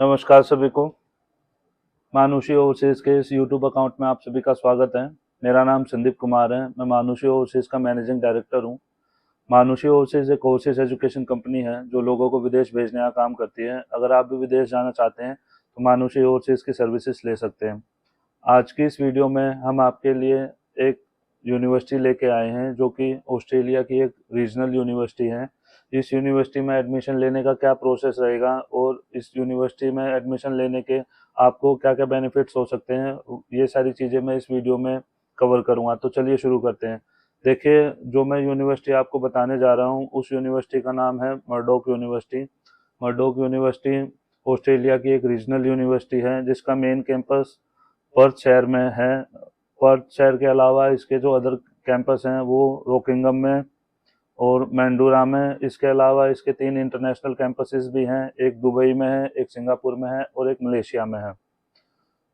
नमस्कार सभी को। मानुषी ओवरसीज़ के इस यूट्यूब अकाउंट में आप सभी का स्वागत है। मेरा नाम संदीप कुमार है। मैं मानुषी ओवरसीज़ का मैनेजिंग डायरेक्टर हूँ। मानुषी ओवरसीज़ एक ओवरसीज़ एजुकेशन कंपनी है जो लोगों को विदेश भेजने का काम करती है। अगर आप भी विदेश जाना चाहते हैं तो मानुषी ओवरसीज़ की सर्विसेज ले सकते हैं। आज की इस वीडियो में हम आपके लिए एक यूनिवर्सिटी लेके आए हैं जो कि ऑस्ट्रेलिया की एक रीजनल यूनिवर्सिटी है। इस यूनिवर्सिटी में एडमिशन लेने का क्या प्रोसेस रहेगा और इस यूनिवर्सिटी में एडमिशन लेने के आपको क्या क्या बेनिफिट्स हो सकते हैं, ये सारी चीज़ें मैं इस वीडियो में कवर करूँगा। तो चलिए शुरू करते हैं। देखिए, जो मैं यूनिवर्सिटी आपको बताने जा रहा हूँ उस यूनिवर्सिटी का नाम है Murdoch university. Murdoch university Australia की एक रीजनल यूनिवर्सिटी है जिसका मेन कैंपस पर्थ शहर में है। पर्थ शहर के अलावा इसके जो अदर कैंपस हैं वो रोकिंगम में और मैंडूरा में। इसके अलावा इसके 3 इंटरनेशनल कैंपसेस भी हैं, एक दुबई में है, एक सिंगापुर में है और एक मलेशिया में है।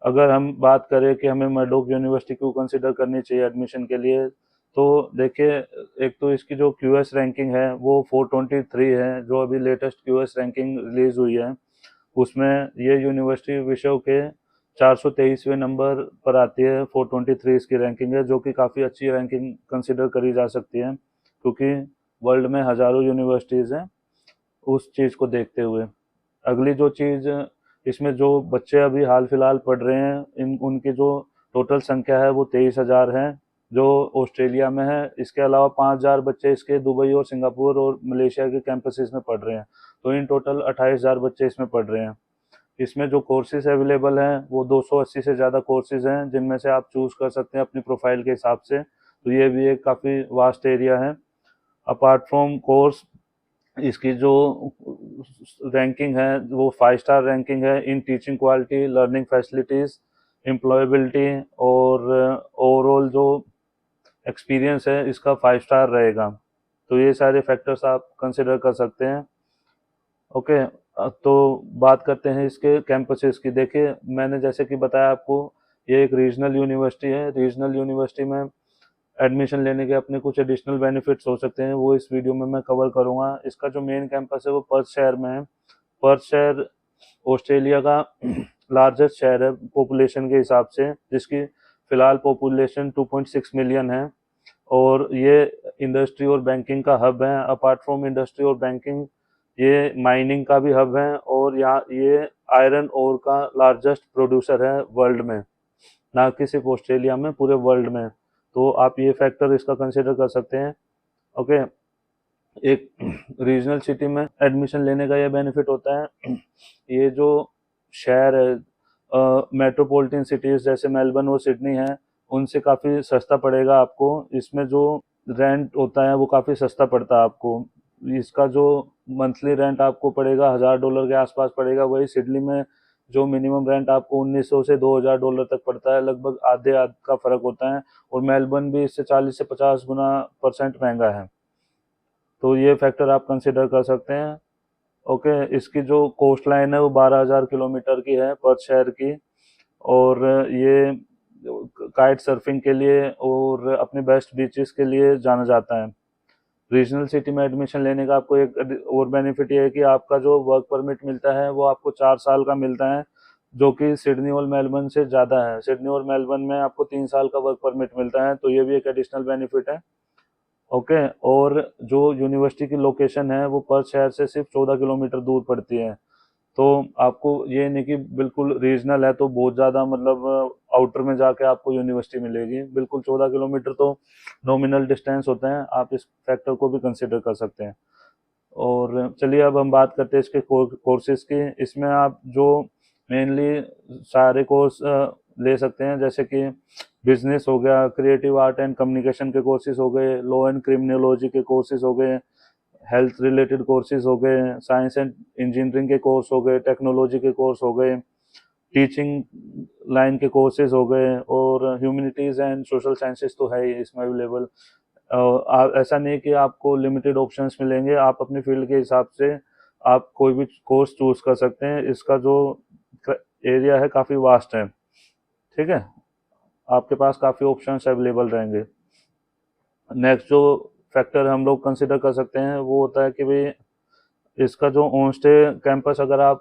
अगर हम बात करें कि हमें मर्डोक यूनिवर्सिटी को कंसिडर करनी चाहिए एडमिशन के लिए, तो देखिए, एक तो इसकी जो क्यूएस रैंकिंग है वो 423 है, जो अभी लेटेस्ट क्यूएस रैंकिंग रिलीज हुई है। उसमें ये यूनिवर्सिटी विश्व के 423वें नंबर पर आती है। 423 इसकी रैंकिंग है, जो कि काफ़ी अच्छी रैंकिंग कंसिडर करी जा सकती है, क्योंकि वर्ल्ड में हज़ारों यूनिवर्सिटीज़ हैं उस चीज़ को देखते हुए। अगली जो चीज़, इसमें जो बच्चे अभी हाल फिलहाल पढ़ रहे हैं, इन उनकी जो टोटल संख्या है वो 23,000 है, जो ऑस्ट्रेलिया में है। इसके अलावा 5,000 बच्चे इसके दुबई और सिंगापुर और मलेशिया के कैंपसेस में पढ़ रहे हैं। तो इन टोटल 28,000 बच्चे इसमें पढ़ रहे हैं। इसमें जो कोर्सेज अवेलेबल हैं वो 280 से ज़्यादा कोर्सेज हैं, जिनमें से आप चूज़ कर सकते हैं अपनी प्रोफाइल के हिसाब से। तो ये भी एक काफ़ी वास्ट एरिया है। अपार्ट फ्रॉम कोर्स, इसकी जो रैंकिंग है वो 5 स्टार रैंकिंग है in teaching quality, learning facilities, employability और ओवरऑल जो एक्सपीरियंस है इसका 5 स्टार रहेगा। तो ये सारे फैक्टर्स आप कंसिडर कर सकते हैं। ओके। तो बात करते हैं इसके कैंपसेस की। देखिए, मैंने जैसे कि बताया आपको, ये एक रीजनल यूनिवर्सिटी है। रीजनल यूनिवर्सिटी में एडमिशन लेने के अपने कुछ एडिशनल बेनिफिट्स हो सकते हैं, वो इस वीडियो में मैं कवर करूंगा। इसका जो मेन कैंपस है वो पर्थ शहर में है। पर्थ शहर ऑस्ट्रेलिया का लार्जेस्ट शहर है पॉपुलेशन के हिसाब से, जिसकी फिलहाल पॉपुलेशन 2.6 मिलियन है। और ये इंडस्ट्री और बैंकिंग का हब है। अपार्ट फ्रॉम इंडस्ट्री और बैंकिंग, ये माइनिंग का भी हब है और यहाँ ये आयरन ओर का लार्जेस्ट प्रोड्यूसर है वर्ल्ड में, ना कि सिर्फ ऑस्ट्रेलिया में, पूरे वर्ल्ड में। तो आप ये फैक्टर इसका कंसिडर कर सकते हैं। ओके। एक रीजनल सिटी में एडमिशन लेने का ये बेनिफिट होता है, ये जो शहर है, मेट्रोपॉलिटन सिटीज़ जैसे मेलबर्न और सिडनी है, उनसे काफ़ी सस्ता पड़ेगा आपको। इसमें जो रेंट होता है वो काफ़ी सस्ता पड़ता है आपको। इसका जो मंथली रेंट आपको पड़ेगा $1,000 के आसपास पड़ेगा। वही सिडनी में जो मिनिमम रेंट आपको 1,900 से $2,000 तक पड़ता है, लगभग आधे आध का फ़र्क होता है। और मेलबर्न भी इससे 40 से 50 गुना परसेंट महंगा है। तो ये फैक्टर आप कंसिडर कर सकते हैं। ओके। इसकी जो कोस्ट लाइन है वो 12,000 किलोमीटर की है पर्थ शहर की। और ये काइट सर्फिंग के लिए और अपने बेस्ट बीचेस के लिए जाना जाता है। रीजनल सिटी में एडमिशन लेने का आपको एक और बेनिफिट ये है कि आपका जो वर्क परमिट मिलता है वो आपको 4 साल का मिलता है, जो कि सिडनी और मेलबर्न से ज़्यादा है। सिडनी और मेलबर्न में आपको 3 साल का वर्क परमिट मिलता है, तो ये भी एक एडिशनल बेनिफिट है। ओके। और जो यूनिवर्सिटी की लोकेशन है वो पर्थ शहर से सिर्फ 14 किलोमीटर दूर पड़ती है। तो आपको ये नहीं कि बिल्कुल रीजनल है तो बहुत ज़्यादा, मतलब आउटर में जाके आपको यूनिवर्सिटी मिलेगी। बिल्कुल 14 किलोमीटर तो नॉमिनल डिस्टेंस होता है, आप इस फैक्टर को भी कंसिडर कर सकते हैं। और चलिए अब हम बात करते हैं इसके कोर्सेज की। इसमें आप जो मेनली सारे कोर्स ले सकते हैं, जैसे कि बिजनेस हो गया, क्रिएटिव आर्ट एंड कम्युनिकेशन के कोर्सेज हो गए, लॉ एंड क्रिमिनोलॉजी के कोर्सेज हो गए, हेल्थ रिलेटेड कोर्सेज हो गए, साइंस एंड इंजीनियरिंग के कोर्स हो गए, टेक्नोलॉजी के कोर्स हो गए, टीचिंग लाइन के कोर्सेज हो गए, और ह्यूमैनिटीज़ एंड सोशल साइंसेस तो है ही इसमें अवेलेबल। ऐसा नहीं कि आपको लिमिटेड ऑप्शंस मिलेंगे, आप अपनी फील्ड के हिसाब से आप कोई भी कोर्स चूज कर सकते हैं। इसका जो एरिया है काफ़ी वास्ट है। ठीक है, आपके पास काफ़ी ऑप्शंस अवेलेबल रहेंगे। नेक्स्ट जो फैक्टर हम लोग कंसिडर कर सकते हैं वो होता है कि भाई, इसका जो ऑन स्टे कैंपस अगर आप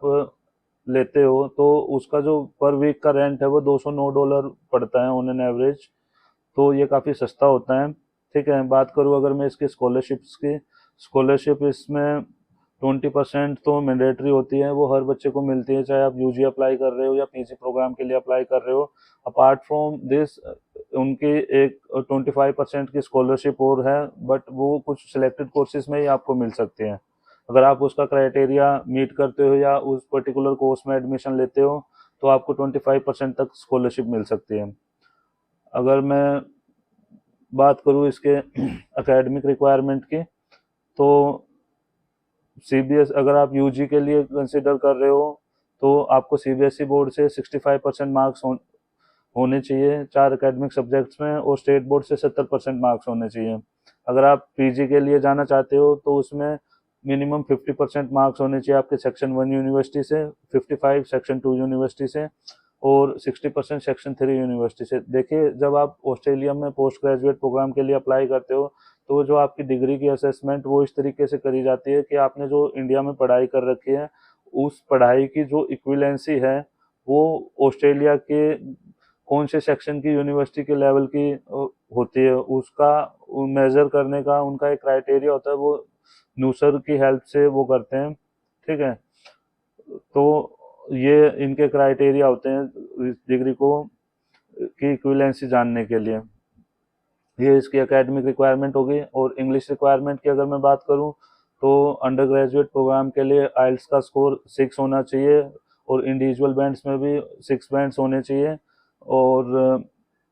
लेते हो तो उसका जो पर वीक का रेंट है वो $209 पड़ता है ऑन एन एवरेज। तो ये काफ़ी सस्ता होता है। ठीक है, बात करूँ अगर मैं इसकी स्कॉलरशिप्स की, स्कॉलरशिप इसमें 20% तो मैंडेटरी होती है, वो हर बच्चे को मिलती है, चाहे आप यूजी अप्लाई कर रहे हो या पीजी प्रोग्राम के लिए अप्लाई कर रहे हो। अपार्ट फ्रॉम दिस उनकी एक 25% की स्कॉलरशिप और है, बट वो कुछ सिलेक्टेड कोर्सेज में ही आपको मिल सकती है। अगर आप उसका क्राइटेरिया मीट करते हो या उस पर्टिकुलर कोर्स में एडमिशन लेते हो तो आपको 25% तक स्कॉलरशिप मिल सकती है। अगर मैं बात करूँ इसके एकेडमिक रिक्वायरमेंट की, तो सीबीएस अगर आप यूजी के लिए कंसिडर कर रहे हो तो आपको सीबीएसई बोर्ड से 65% मार्क्स होने चाहिए 4 एकेडमिक सब्जेक्ट्स में, और स्टेट बोर्ड से 70% मार्क्स होने चाहिए। अगर आप पीजी के लिए जाना चाहते हो तो उसमें मिनिमम 50% मार्क्स होने चाहिए आपके सेक्शन 1 यूनिवर्सिटी से, 55 सेक्शन 2 यूनिवर्सिटी से, और 60% सेक्शन 3 यूनिवर्सिटी से। देखिए, जब आप ऑस्ट्रेलिया में पोस्ट ग्रेजुएट प्रोग्राम के लिए अप्लाई करते हो तो जो आपकी डिग्री की असेसमेंट वो इस तरीके से करी जाती है कि आपने जो इंडिया में पढ़ाई कर रखी है उस पढ़ाई की जो इक्विवेलेंसी है वो ऑस्ट्रेलिया के कौन से सेक्शन की यूनिवर्सिटी के लेवल की होती है, उसका मेजर करने का उनका एक क्राइटेरिया होता है, वो नूसर की हेल्प से वो करते हैं। ठीक है, तो ये इनके क्राइटेरिया होते हैं डिग्री को की इक्विवेलेंसी जानने के लिए। ये इसकी एकेडमिक रिक्वायरमेंट होगी। और इंग्लिश रिक्वायरमेंट की अगर मैं बात करूं तो अंडर ग्रेजुएट प्रोग्राम के लिए आइल्स का स्कोर 6 होना चाहिए, और इंडिविजुअल बैंड्स में भी 6 बैंड्स होने चाहिए, और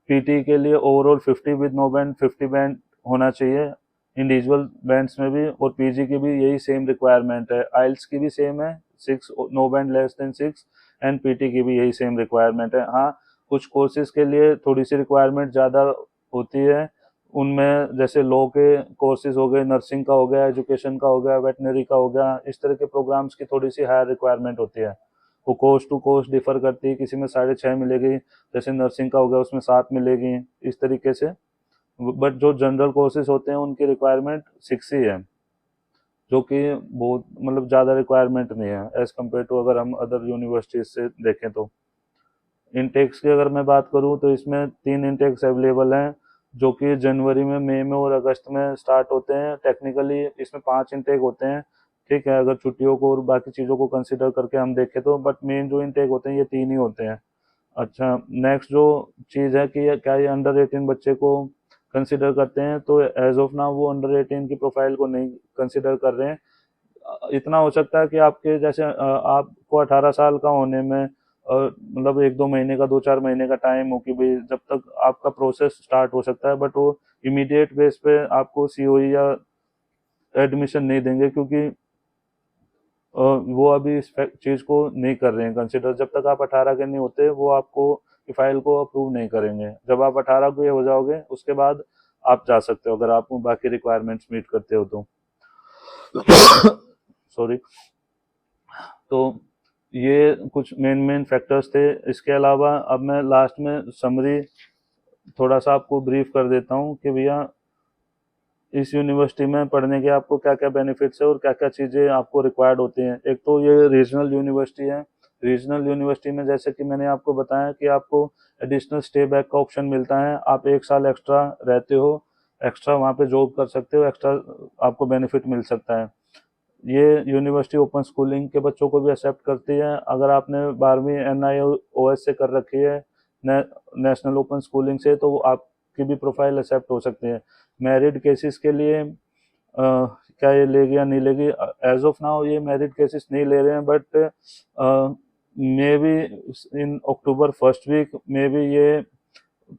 पीटी के लिए overall 50 with no band 50 band होना चाहिए इंडिविजुअल बैंड्स में भी। और पीजी की भी यही सेम रिक्वायरमेंट है, आइल्स की भी सेम है 6 no band less than 6, and PT की भी यही सेम रिक्वायरमेंट है। हाँ, कुछ कोर्सेज के लिए थोड़ी सी रिक्वायरमेंट ज़्यादा होती है, उनमें जैसे लॉ के कोर्सेज हो गए, नर्सिंग का हो गया, एजुकेशन का हो गया, वेटनरी का हो गया, इस तरह के प्रोग्राम्स की थोड़ी सी हायर रिक्वायरमेंट होती है। वो कोर्स टू कोर्स डिफर करती है, किसी में 6.5 मिलेगी, जैसे नर्सिंग का हो गया उसमें 7 मिलेगी, इस तरीके से। बट जो जनरल कोर्सेज होते हैं उनकी रिक्वायरमेंट 6 ही है, जो कि बहुत मतलब ज़्यादा रिक्वायरमेंट नहीं है एज़ कम्पेयर टू अगर हम अदर यूनिवर्सिटीज से देखें तो। इनटेक्स की अगर मैं बात करूं तो इसमें 3 इनटेक्स अवेलेबल हैं, जो कि जनवरी में, मई में और अगस्त में स्टार्ट होते हैं। टेक्निकली इसमें 5 इनटेक होते हैं, ठीक है, अगर छुट्टियों को और बाकी चीज़ों को कंसिडर करके हम देखें तो, बट मेन जो इनटेक होते हैं ये 3 ही होते हैं। अच्छा, नेक्स्ट जो चीज़ है कि क्या ये अंडर 18 बच्चे को कंसिडर करते हैं, तो एज ऑफ नाउ वो अंडर 18 की प्रोफाइल को नहीं कंसिडर कर रहे हैं। इतना हो सकता है कि आपके जैसे आपको 18 साल का होने में मतलब 1-2 महीने का, 2-4 महीने का टाइम हो कि भाई जब तक आपका प्रोसेस स्टार्ट हो सकता है, बट वो इमीडिएट बेस पे आपको सीओई या एडमिशन नहीं देंगे, क्योंकि वो अभी इस चीज़ को नहीं कर रहे हैं कंसिडर। जब तक आप 18 के नहीं होते वो आपको की फाइल को अप्रूव नहीं करेंगे। जब आप 18 के हो जाओगे उसके बाद आप जा सकते हो, अगर आप बाकी रिक्वायरमेंट्स मीट करते हो तो। सॉरी। तो ये कुछ मेन फैक्टर्स थे। इसके अलावा अब मैं लास्ट में समरी थोड़ा सा आपको ब्रीफ कर देता हूँ कि भैया इस यूनिवर्सिटी में पढ़ने के आपको क्या क्या बेनिफिट्स है और क्या क्या चीज़ें आपको रिक्वायर्ड होती हैं। एक तो ये रीजनल यूनिवर्सिटी है। रीजनल यूनिवर्सिटी में जैसे कि मैंने आपको बताया कि आपको एडिशनल स्टे बैक का ऑप्शन मिलता है, आप 1 साल एक्स्ट्रा रहते हो, एक्स्ट्रा वहाँ पे जॉब कर सकते हो, एक्स्ट्रा आपको बेनिफिट मिल सकता है। ये यूनिवर्सिटी ओपन स्कूलिंग के बच्चों को भी एक्सेप्ट करती है। अगर आपने 12वीं NIOS से कर रखी है, नेशनल ओपन स्कूलिंग से, तो आपकी भी प्रोफाइल एक्सेप्ट हो सकती है। मैरिड केसेस के लिए क्या ये लेगी या नहीं लेगी, एज ऑफ नाउ ये मैरिड केसेस नहीं ले रहे हैं, but maybe in October first week maybe ये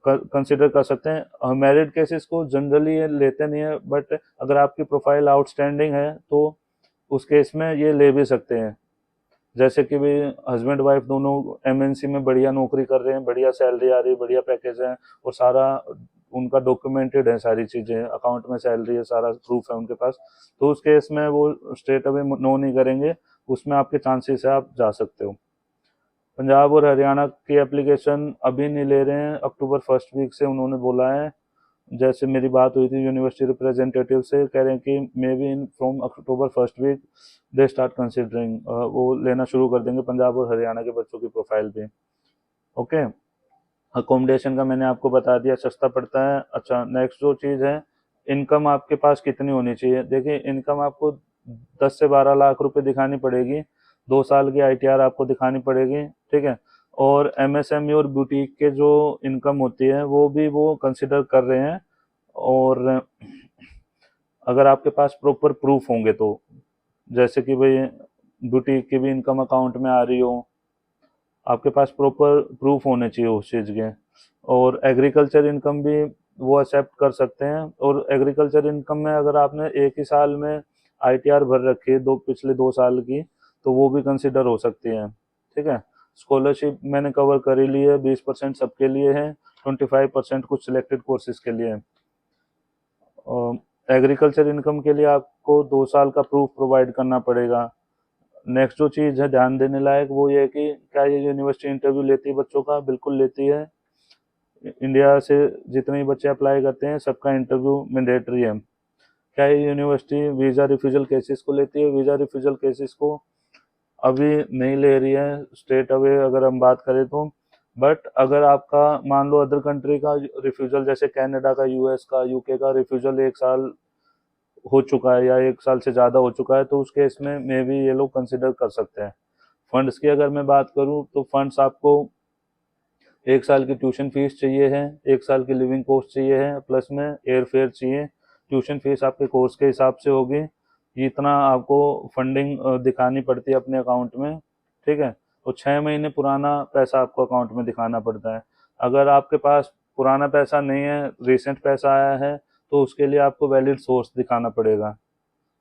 कंसिडर कर सकते हैं। मैरिड केसेस को जनरली ये लेते नहीं है, बट अगर आपकी प्रोफाइल आउटस्टैंडिंग है तो उस केस में ये ले भी सकते हैं। जैसे कि भी हस्बैंड वाइफ दोनों MNC में बढ़िया नौकरी कर रहे हैं, बढ़िया सैलरी आ रही है, बढ़िया पैकेज है, और सारा उनका डॉक्यूमेंटेड है, सारी चीज़ें अकाउंट में सैलरी है, सारा प्रूफ है उनके पास, तो उस केस में वो स्ट्रेट अवे नो नहीं करेंगे, उसमें आपके चांसेस है, आप जा सकते हो। पंजाब और हरियाणा की एप्लीकेशन अभी नहीं ले रहे हैं, अक्टूबर फर्स्ट वीक से उन्होंने बोला है। जैसे मेरी बात हुई थी यूनिवर्सिटी रिप्रेजेंटेटिव से, कह रहे हैं कि maybe in from October first week they start considering, वो लेना शुरू कर देंगे पंजाब और हरियाणा के बच्चों की प्रोफाइल भी। ओके, अकोमोडेशन का मैंने आपको बता दिया, सस्ता पड़ता है। अच्छा, नेक्स्ट जो चीज़ है, इनकम आपके पास कितनी होनी चाहिए। देखिए, इनकम आपको 10 से 12 लाख रुपए दिखानी पड़ेगी, 2 साल की ITR आपको दिखानी पड़ेगी, ठीक है। और MSME और बुटीक के जो इनकम होती है वो भी वो कंसिडर कर रहे हैं। और अगर आपके पास प्रॉपर प्रूफ होंगे तो, जैसे कि भाई बुटीक की भी इनकम अकाउंट में आ रही हो, आपके पास प्रॉपर प्रूफ होने चाहिए उस चीज़ के। और एग्रीकल्चर इनकम भी वो एक्सेप्ट कर सकते हैं। और एग्रीकल्चर इनकम में अगर आपने एक ही साल में ITR भर रखी है पिछले 2 साल की, तो वो भी कंसिडर हो सकती है, ठीक है। स्कॉलरशिप मैंने कवर कर ही ली है, 20% सबके लिए है, 25% कुछ सिलेक्टेड कोर्सेज के लिए है। एग्रीकल्चर इनकम के लिए आपको 2 साल का प्रूफ प्रोवाइड करना पड़ेगा। नेक्स्ट जो चीज़ है ध्यान देने लायक, वो ये है कि क्या ये यूनिवर्सिटी इंटरव्यू लेती है बच्चों का। बिल्कुल लेती है। इंडिया से जितने भी बच्चे अप्लाई करते हैं सबका इंटरव्यू मैंडेटरी है। क्या ये यूनिवर्सिटी वीज़ा रिफ्यूजल केसेस को लेती है। वीज़ा रिफ्यूजल केसेस को अभी नहीं ले रही है स्ट्रेट अवे, अगर हम बात करें तो। बट अगर आपका मान लो अदर कंट्री का रिफ्यूजल, जैसे कनाडा का, US का, UK का रिफ्यूजल 1 साल हो चुका है या 1 साल से ज़्यादा हो चुका है, तो उस केस में मे भी ये लोग कंसिडर कर सकते हैं। फंड्स की अगर मैं बात करूं तो फंड्स आपको 1 साल की ट्यूशन फीस चाहिए है, 1 साल की लिविंग कॉस्ट चाहिए है, प्लस में एयर फेयर चाहिए। ट्यूशन फीस आपके कोर्स के हिसाब से होगी, इतना आपको फंडिंग दिखानी पड़ती है अपने अकाउंट में, ठीक है। तो 6 महीने पुराना पैसा आपको अकाउंट में दिखाना पड़ता है। अगर आपके पास पुराना पैसा नहीं है, रिसेंट पैसा आया है, तो उसके लिए आपको वैलिड सोर्स दिखाना पड़ेगा।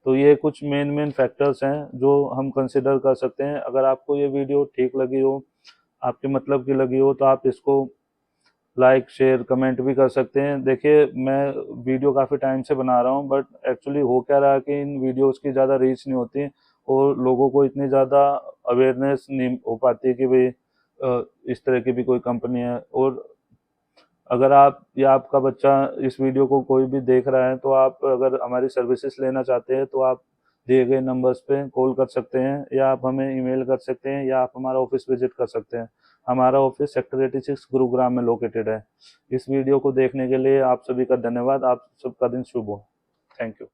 तो ये कुछ मेन फैक्टर्स हैं जो हम कंसिडर कर सकते हैं। अगर आपको ये वीडियो ठीक लगी हो, आपके मतलब की लगी हो, तो आप इसको लाइक शेयर कमेंट भी कर सकते हैं। देखिए, मैं वीडियो काफ़ी टाइम से बना रहा हूँ, बट एक्चुअली हो क्या रहा है कि इन वीडियोस की ज़्यादा रीच नहीं होती और लोगों को इतनी ज़्यादा अवेयरनेस नहीं हो पाती कि भाई इस तरह की भी कोई कंपनी है। और अगर आप या आपका बच्चा इस वीडियो को कोई भी देख रहा है, तो आप अगर हमारी सर्विसेज लेना चाहते हैं तो आप दिए गए नंबर्स पे कॉल कर सकते हैं, या आप हमें ईमेल कर सकते हैं, या आप हमारा ऑफिस विजिट कर सकते हैं। हमारा ऑफिस सेक्टर 86 गुरुग्राम में लोकेटेड है। इस वीडियो को देखने के लिए आप सभी का धन्यवाद। आप सबका दिन शुभ हो। Thank you.